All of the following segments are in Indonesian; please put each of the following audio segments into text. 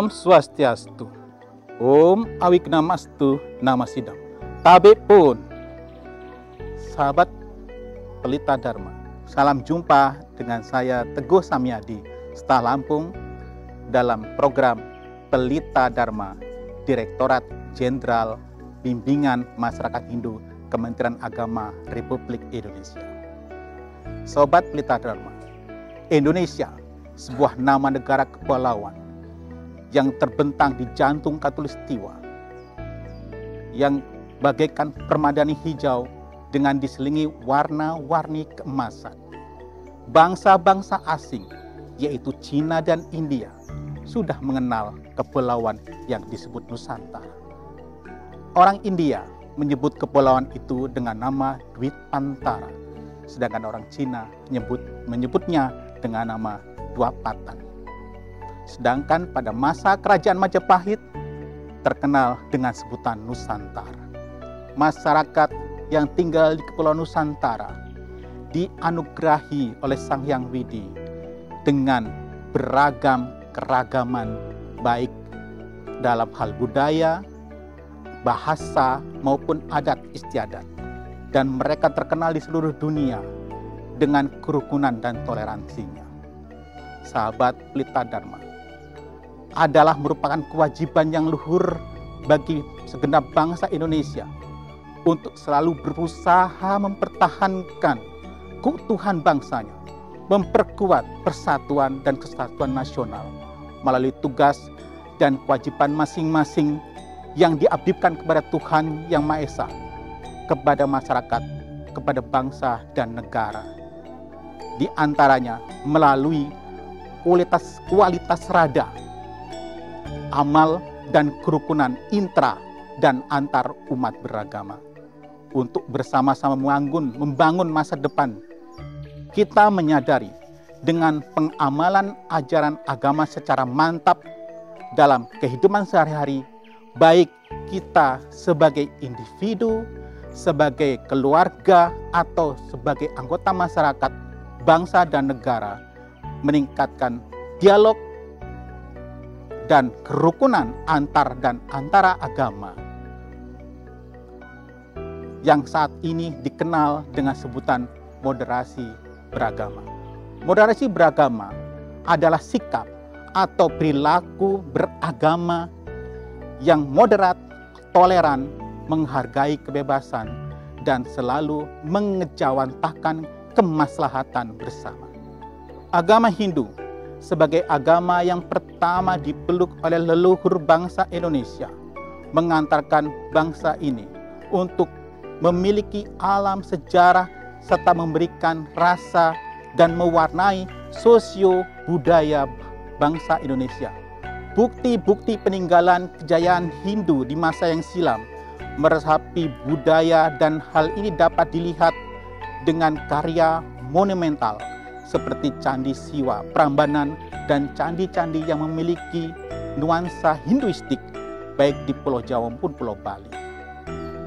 Om Swastiastu, Om Awiknamastu, Namasidam. Tabe pun, sahabat Pelita Dharma, salam jumpa dengan saya Teguh Samyadi, staf Lampung, dalam program Pelita Dharma, Direktorat Jenderal Bimbingan Masyarakat Hindu, Kementerian Agama Republik Indonesia. Sobat Pelita Dharma, Indonesia, sebuah nama negara kepulauan yang terbentang di jantung Katulistiwa, yang bagaikan permadani hijau dengan diselingi warna-warni keemasan. Bangsa-bangsa asing, yaitu Cina dan India, sudah mengenal kepulauan yang disebut Nusantara. Orang India menyebut kepulauan itu dengan nama Dwipantara, sedangkan orang Cina menyebutnya dengan nama Dwapatan. Sedangkan pada masa kerajaan Majapahit terkenal dengan sebutan Nusantara. Masyarakat yang tinggal di Kepulauan Nusantara dianugerahi oleh Sang Hyang Widi dengan beragam keragaman, baik dalam hal budaya, bahasa maupun adat istiadat, dan mereka terkenal di seluruh dunia dengan kerukunan dan toleransinya. Sahabat Pelita Dharma, adalah merupakan kewajiban yang luhur bagi segenap bangsa Indonesia untuk selalu berusaha mempertahankan keutuhan bangsanya, memperkuat persatuan dan kesatuan nasional melalui tugas dan kewajiban masing-masing yang diabdikan kepada Tuhan Yang Maha Esa, kepada masyarakat, kepada bangsa dan negara. Di antaranya melalui kualitas rada, amal dan kerukunan intra dan antar umat beragama untuk bersama-sama membangun masa depan. Kita menyadari dengan pengamalan ajaran agama secara mantap dalam kehidupan sehari-hari, baik kita sebagai individu, sebagai keluarga, atau sebagai anggota masyarakat, bangsa dan negara, meningkatkan dialog dan kerukunan antar dan antara agama yang saat ini dikenal dengan sebutan moderasi beragama. Moderasi beragama adalah sikap atau perilaku beragama yang moderat, toleran, menghargai kebebasan, dan selalu mengejawantahkan kemaslahatan bersama. Agama Hindu sebagai agama yang pertama dipeluk oleh leluhur bangsa Indonesia, mengantarkan bangsa ini untuk memiliki alam sejarah serta memberikan rasa dan mewarnai sosio budaya bangsa Indonesia. Bukti-bukti peninggalan kejayaan Hindu di masa yang silam meresapi budaya, dan hal ini dapat dilihat dengan karya monumental seperti Candi Siwa, Prambanan, dan candi-candi yang memiliki nuansa Hinduistik baik di Pulau Jawa maupun Pulau Bali.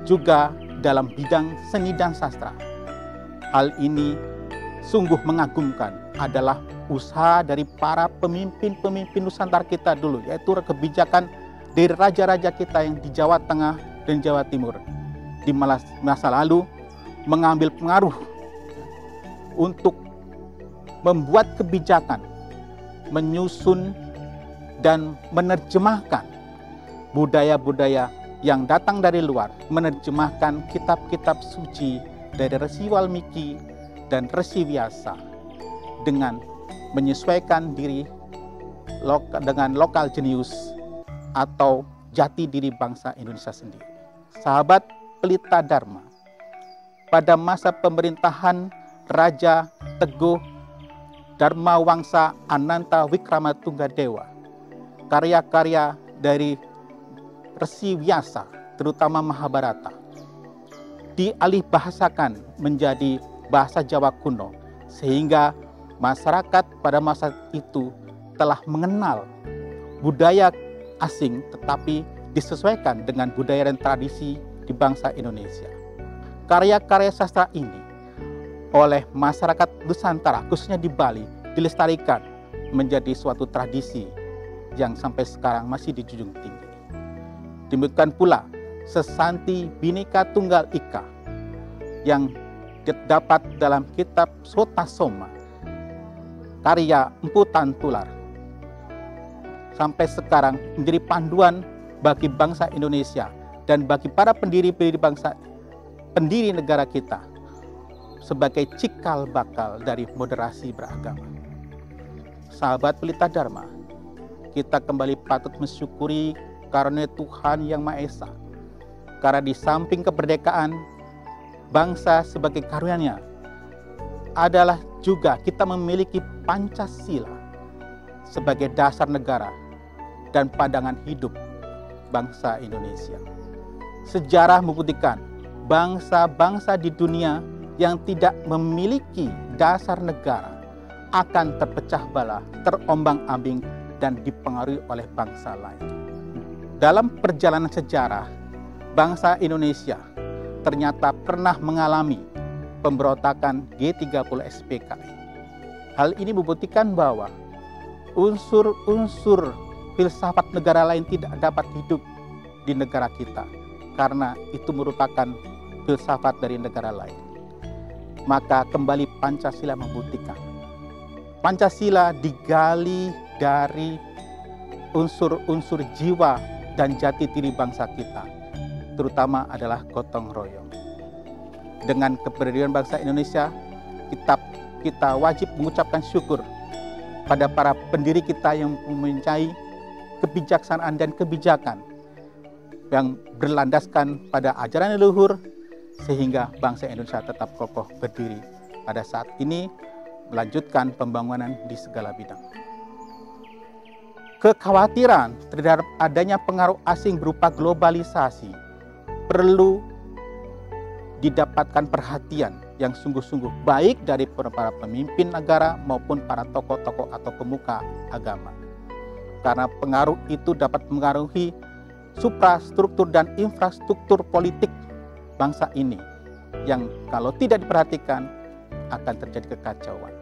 Juga dalam bidang seni dan sastra, hal ini sungguh mengagumkan adalah usaha dari para pemimpin-pemimpin Nusantara kita dulu, yaitu kebijakan dari raja-raja kita yang di Jawa Tengah dan Jawa Timur di masa lalu mengambil pengaruh untuk membuat kebijakan, menyusun dan menerjemahkan budaya-budaya yang datang dari luar, menerjemahkan kitab-kitab suci dari Resi Walmiki dan Resi Vyasa dengan menyesuaikan diri dengan lokal jenius atau jati diri bangsa Indonesia sendiri. Sahabat Pelita Dharma, pada masa pemerintahan Raja Teguh Dharma Wangsa Ananta Wickramatunggadewa, karya-karya dari Resi Vyasa, terutama Mahabharata, dialih bahasakan menjadi bahasa Jawa kuno, sehingga masyarakat pada masa itu telah mengenal budaya asing tetapi disesuaikan dengan budaya dan tradisi di bangsa Indonesia. Karya-karya sastra ini oleh masyarakat Nusantara, khususnya di Bali, dilestarikan menjadi suatu tradisi yang sampai sekarang masih dijunjung tinggi. Demikian pula Sesanti Bhinneka Tunggal Ika yang terdapat dalam kitab Sota Soma karya Empu Tantular sampai sekarang menjadi panduan bagi bangsa Indonesia dan bagi para pendiri negara kita sebagai cikal bakal dari moderasi beragama. Sahabat Pelita Dharma, kita kembali patut mensyukuri karunia Tuhan Yang Maha Esa, karena di samping kemerdekaan bangsa sebagai karunia adalah juga kita memiliki Pancasila sebagai dasar negara dan pandangan hidup bangsa Indonesia. Sejarah membuktikan bangsa-bangsa di dunia yang tidak memiliki dasar negara akan terpecah belah, terombang-ambing, dan dipengaruhi oleh bangsa lain. Dalam perjalanan sejarah, bangsa Indonesia ternyata pernah mengalami pemberontakan G30 SPKI. Hal ini membuktikan bahwa unsur-unsur filsafat negara lain tidak dapat hidup di negara kita, karena itu merupakan filsafat dari negara lain. Maka kembali Pancasila membuktikan. Pancasila digali dari unsur-unsur jiwa dan jati diri bangsa kita, terutama adalah gotong royong. Dengan keberadaan bangsa Indonesia, kita wajib mengucapkan syukur pada para pendiri kita yang mempunyai kebijaksanaan dan kebijakan yang berlandaskan pada ajaran leluhur, sehingga bangsa Indonesia tetap kokoh berdiri pada saat ini, melanjutkan pembangunan di segala bidang. Kekhawatiran terhadap adanya pengaruh asing berupa globalisasi perlu didapatkan perhatian yang sungguh-sungguh baik dari para pemimpin negara maupun para tokoh-tokoh atau pemuka agama. Karena pengaruh itu dapat mengaruhi suprastruktur dan infrastruktur politik bangsa ini yang kalau tidak diperhatikan akan terjadi kekacauan.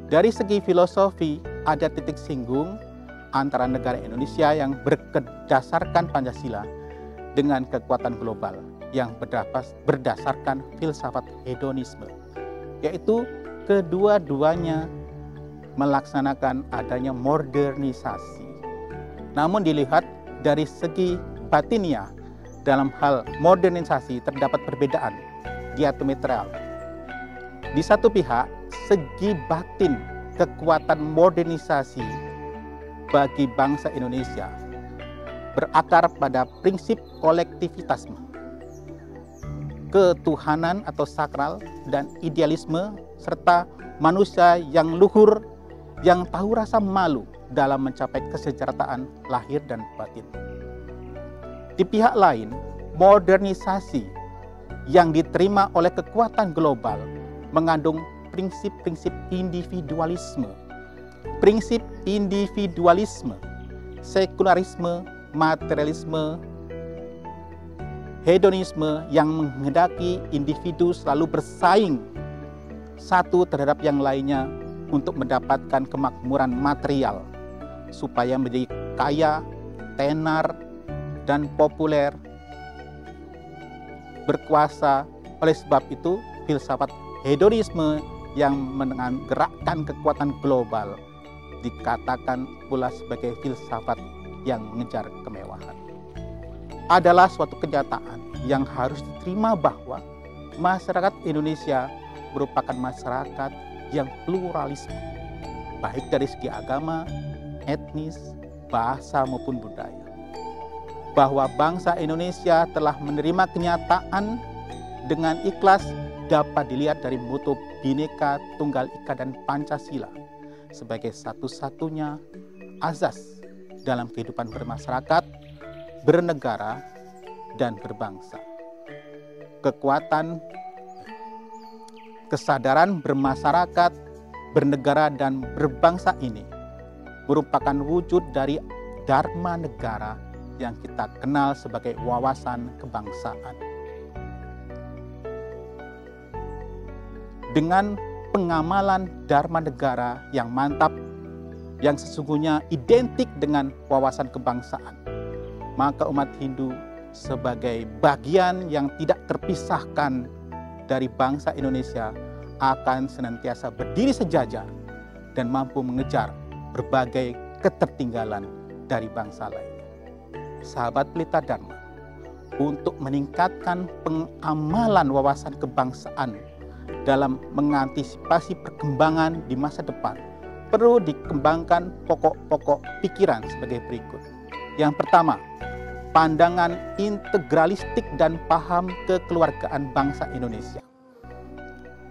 Dari segi filosofi, ada titik singgung antara negara Indonesia yang berdasarkan Pancasila dengan kekuatan global yang berdasarkan filsafat hedonisme, yaitu kedua-duanya melaksanakan adanya modernisasi. Namun dilihat dari segi batiniah, dalam hal modernisasi terdapat perbedaan diametral. Di satu pihak, segi batin kekuatan modernisasi bagi bangsa Indonesia berakar pada prinsip kolektivitasme, ketuhanan atau sakral, dan idealisme, serta manusia yang luhur yang tahu rasa malu dalam mencapai kesejahteraan lahir dan batin. Di pihak lain, modernisasi yang diterima oleh kekuatan global mengandung prinsip-prinsip individualisme, sekularisme, materialisme, hedonisme yang menghendaki individu selalu bersaing satu terhadap yang lainnya untuk mendapatkan kemakmuran material supaya menjadi kaya, tenar, dan populer, berkuasa. Oleh sebab itu, filsafat hedonisme yang menggerakkan kekuatan global dikatakan pula sebagai filsafat yang mengejar kemewahan. Adalah suatu kenyataan yang harus diterima bahwa masyarakat Indonesia merupakan masyarakat yang pluralisme, baik dari segi agama, etnis, bahasa maupun budaya. Bahwa bangsa Indonesia telah menerima kenyataan dengan ikhlas dapat dilihat dari moto Bhinneka Tunggal Ika dan Pancasila sebagai satu-satunya azas dalam kehidupan bermasyarakat, bernegara, dan berbangsa. Kekuatan kesadaran bermasyarakat, bernegara, dan berbangsa ini merupakan wujud dari dharma negara yang kita kenal sebagai wawasan kebangsaan. Dengan pengamalan dharma negara yang mantap yang sesungguhnya identik dengan wawasan kebangsaan, maka umat Hindu sebagai bagian yang tidak terpisahkan dari bangsa Indonesia akan senantiasa berdiri sejajar dan mampu mengejar berbagai ketertinggalan dari bangsa lain. Sahabat Pelita Dharma, untuk meningkatkan pengamalan wawasan kebangsaan dalam mengantisipasi perkembangan di masa depan, perlu dikembangkan pokok-pokok pikiran sebagai berikut. Yang pertama, pandangan integralistik dan paham kekeluargaan bangsa Indonesia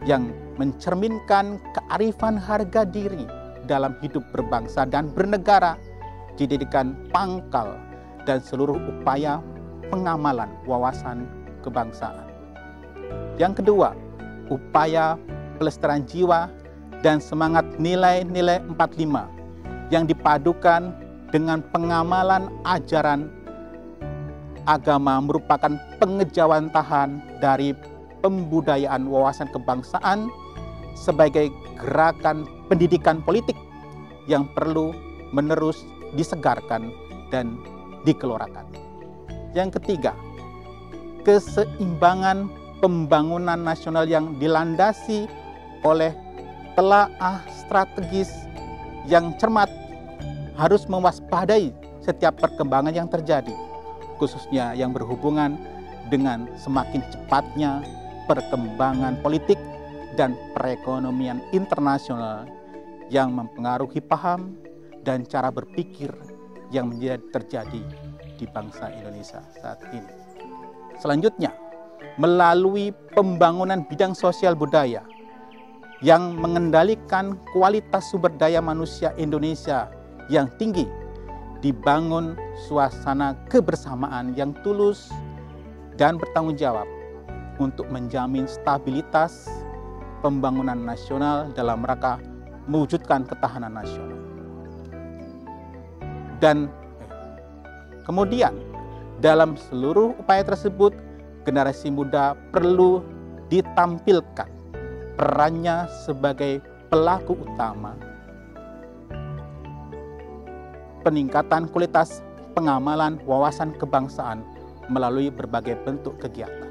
yang mencerminkan kearifan harga diri dalam hidup berbangsa dan bernegara dijadikan pangkal dan seluruh upaya pengamalan wawasan kebangsaan. Yang kedua, upaya pelestarian jiwa dan semangat nilai-nilai 45 yang dipadukan dengan pengamalan ajaran agama merupakan pengejawantahan dari pembudayaan wawasan kebangsaan sebagai gerakan pendidikan politik yang perlu menerus disegarkan dan dikelorakan. Yang ketiga, keseimbangan pembangunan nasional yang dilandasi oleh telaah strategis yang cermat harus mewaspadai setiap perkembangan yang terjadi, khususnya yang berhubungan dengan semakin cepatnya perkembangan politik dan perekonomian internasional yang mempengaruhi paham dan cara berpikir yang terjadi di bangsa Indonesia saat ini. Selanjutnya, melalui pembangunan bidang sosial budaya yang mengendalikan kualitas sumber daya manusia Indonesia yang tinggi, dibangun suasana kebersamaan yang tulus dan bertanggung jawab untuk menjamin stabilitas pembangunan nasional dalam rangka mewujudkan ketahanan nasional. Dan kemudian dalam seluruh upaya tersebut, generasi muda perlu ditampilkan perannya sebagai pelaku utama peningkatan kualitas pengamalan wawasan kebangsaan melalui berbagai bentuk kegiatan.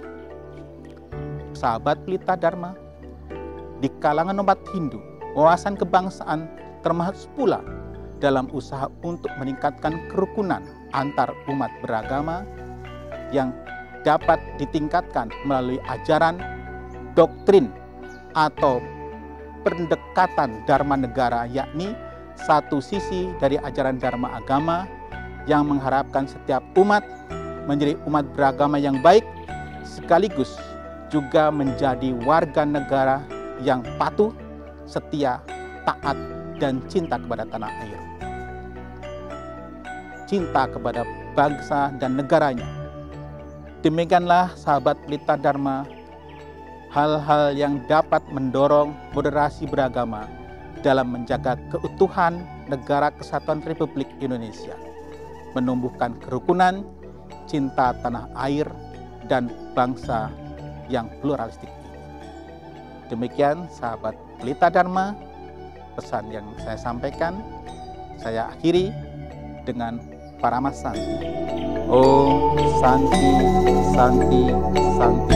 Sahabat Pelita Dharma, di kalangan umat Hindu, wawasan kebangsaan termasuk pula dalam usaha untuk meningkatkan kerukunan antar umat beragama yang dapat ditingkatkan melalui ajaran, doktrin, atau pendekatan Dharma negara, yakni satu sisi dari ajaran Dharma agama yang mengharapkan setiap umat menjadi umat beragama yang baik, sekaligus juga menjadi warga negara yang patuh, setia, taat, dan cinta kepada tanah air. Cinta kepada bangsa dan negaranya. Demikianlah sahabat Pelita Dharma, hal-hal yang dapat mendorong moderasi beragama dalam menjaga keutuhan Negara Kesatuan Republik Indonesia, menumbuhkan kerukunan, cinta tanah air, dan bangsa yang pluralistik ini. Demikian sahabat Pelita Dharma, pesan yang saya sampaikan. Saya akhiri dengan Parama Santi. Om Santi, Santi, Santi.